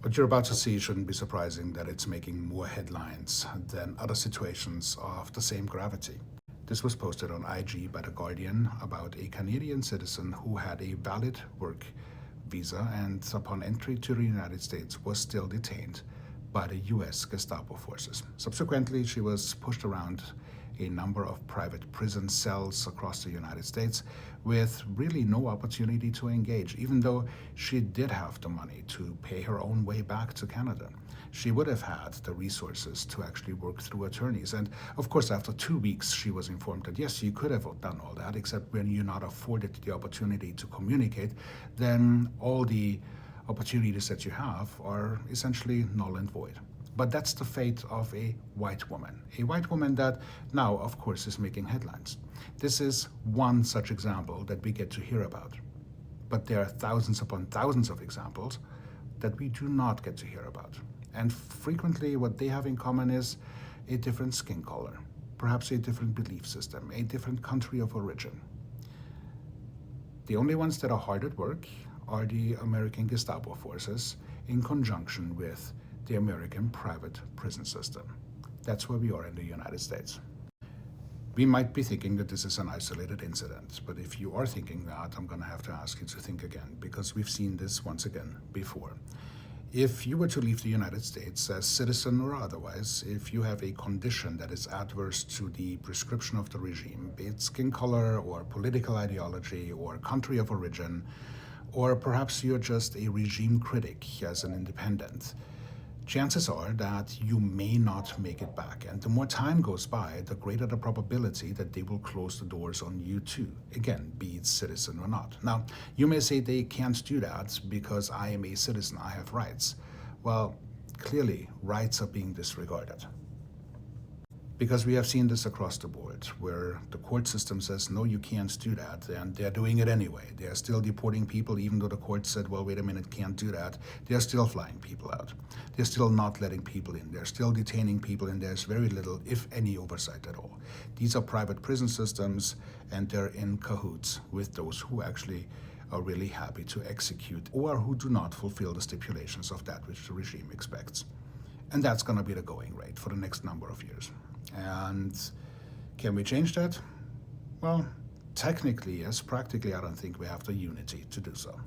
What you're about to see shouldn't be surprising that it's making more headlines than other situations of the same gravity. This was posted on IG by The Guardian about a Canadian citizen who had a valid work visa and, upon entry to the United States, was still detained by the US Gestapo forces. Subsequently, she was pushed around a number of private prison cells across the United States with really no opportunity to engage, even though she did have the money to pay her own way back to Canada. She would have had the resources to actually work through attorneys. And of course, after 2 weeks, she was informed that yes, you could have done all that, except when you're not afforded the opportunity to communicate, then all the opportunities that you have are essentially null and void. But that's the fate of a white woman that now, of course, is making headlines. This is one such example that we get to hear about. But there are thousands upon thousands of examples that we do not get to hear about. And frequently, what they have in common is a different skin color, perhaps a different belief system, a different country of origin. The only ones that are hard at work are the American Gestapo forces in conjunction with the American private prison system. That's where we are in the United States. We might be thinking that this is an isolated incident, but if you are thinking that, I'm going to have to ask you to think again, because we've seen this once again before. If you were to leave the United States as citizen or otherwise, if you have a condition that is adverse to the prescription of the regime, be it skin color or political ideology or country of origin, or perhaps you're just a regime critic as an independent, chances are that you may not make it back. And the more time goes by, the greater the probability that they will close the doors on you too. Again, be it citizen or not. Now, you may say they can't do that because I am a citizen, I have rights. Well, clearly, rights are being disregarded. Because we have seen this across the board, where the court system says, no, you can't do that, and they're doing it anyway. They're still deporting people, even though the court said, well, wait a minute, can't do that. They're still flying people out. They're still not letting people in. They're still detaining people, and there's very little, if any, oversight at all. These are private prison systems, and they're in cahoots with those who actually are really happy to execute or who do not fulfill the stipulations of that which the regime expects. And that's going to be the going rate for the next number of years. And can we change that? Well, technically, yes. Practically, I don't think we have the unity to do so.